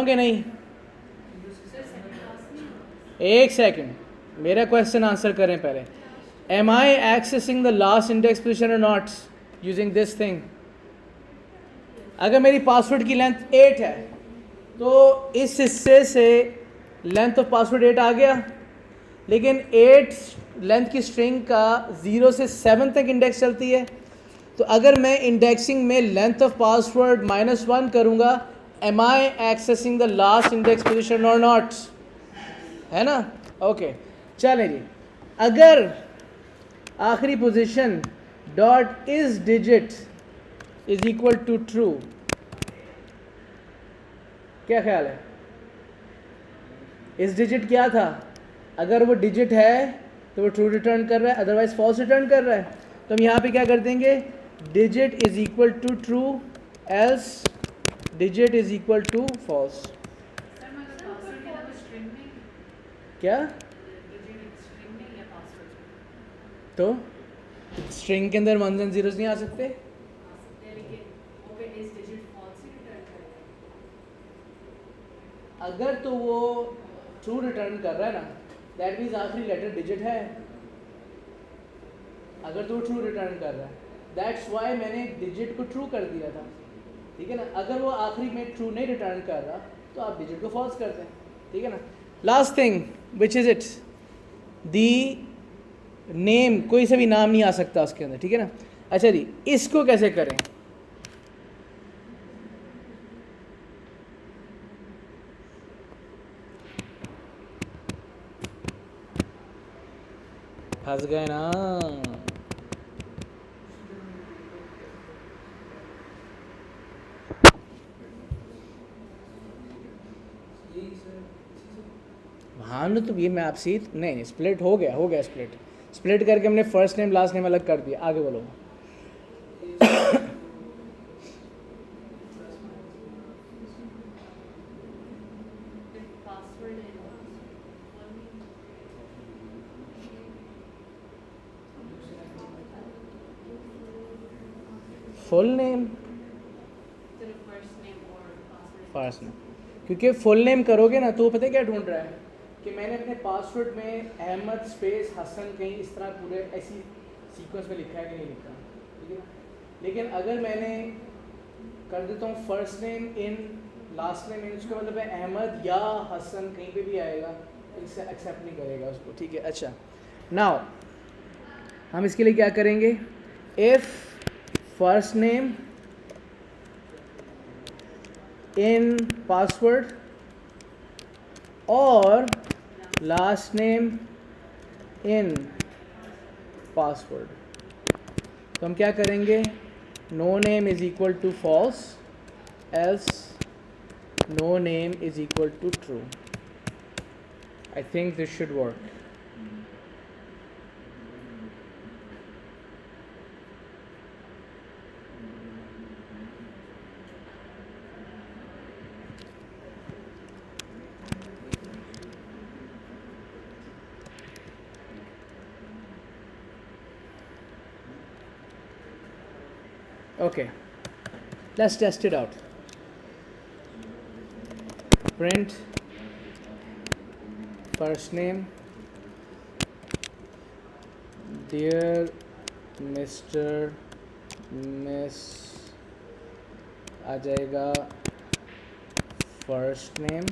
S1: कि नहीं? एक सेकंड, मेरा क्वेश्चन आंसर करें पहले. Am I accessing the last index position or not using this thing? अगर मेरी पासवर्ड की लेंथ 8 है तो इस हिस्से से लेंथ ऑफ पासवर्ड 8 आ गया, लेकिन 8 लेंथ की स्ट्रिंग का 0 से 7 तक इंडेक्स चलती है. तो अगर मैं इंडेक्सिंग में लेंथ ऑफ पासवर्ड -1 करूँगा, am I accessing the last index position or not? है ना? ओके, चलें जी. अगर आखिरी position dot is digit is equal to true, क्या ख्याल है? इस डिजिट क्या था? अगर वो डिजिट है तो वो ट्रू रिटर्न कर रहा है, अदरवाइज फॉल्स रिटर्न कर रहा है. तो हम यहाँ पे क्या कर देंगे? Digit is equal to true, else digit is equal to false. क्या? तो स्ट्रिंग के अंदर 1s and 0s नहीं आ सकते? अगर तो वो ट्रू रिटर्न कर रहा है ना, दैट मीन्स आखिरी लेटर डिजिट है. अगर तो वो ट्रू रिटर्न कर रहा है, दैट्स वाई मैंने डिजिट को ट्रू कर दिया था. ठीक है ना? अगर वो आखिरी में ट्रू नहीं रिटर्न कर रहा तो आप डिजिट को फॉल्स कर दें. ठीक है ना? Last thing, which is it? The name, कोई से भी नाम नहीं आ सकता उसके अंदर. ठीक है ना? अच्छा जी, इसको कैसे करें? फंस गए ना? हाँ ना, तो ये मैं आपसे नहीं, स्प्लिट हो गया स्प्लिट करके हमने फर्स्ट नेम लास्ट नेम अलग कर दिया. आगे बोलो. फुल नेम, फर्स्ट नेम, क्योंकि फुल नेम करोगे ना तो पता है क्या ढूंढ रहा है कि मैंने अपने पासवर्ड में अहमद स्पेस हसन कहीं इस तरह पूरे ऐसी सीक्वेंस में लिखा है कि नहीं लिखा. ठीक है ना? लेकिन अगर मैंने कर देता हूँ first name in last name इन, उसका मतलब है अहमद या हसन कहीं पे भी आएगा, इससे एक्सेप्ट नहीं करेगा उसको. ठीक है? अच्छा, नाउ हम इसके लिए क्या करेंगे? If first name in password or last name in password, तो हम क्या करेंगे? No name is equal to false, else no name is equal to true. I think this should work. Okay, let's test it out. Print first name, dear Mr. Miss, आ जाएगा first name,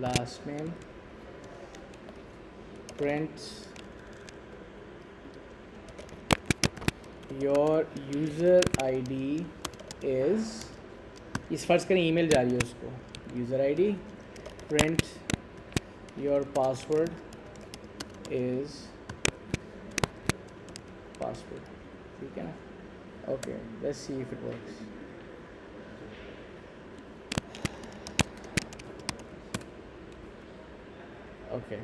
S1: last name, print your user ID is, इस फर्ज करें email जा रही है उसको, user ID, print your password is password, ठीक है ना. Okay, let's see if it works. Okay,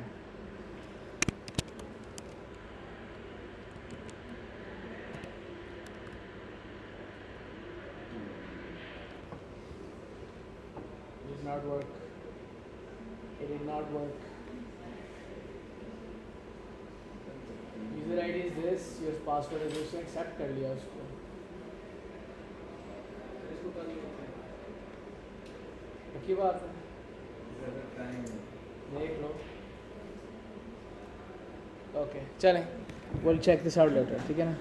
S1: it did not work. It did not work. User ID is this, your password is this. Accept कर लिया उसको. की बात है, देख लो. ओके, चलें, we'll check this out later, ठीक है ना.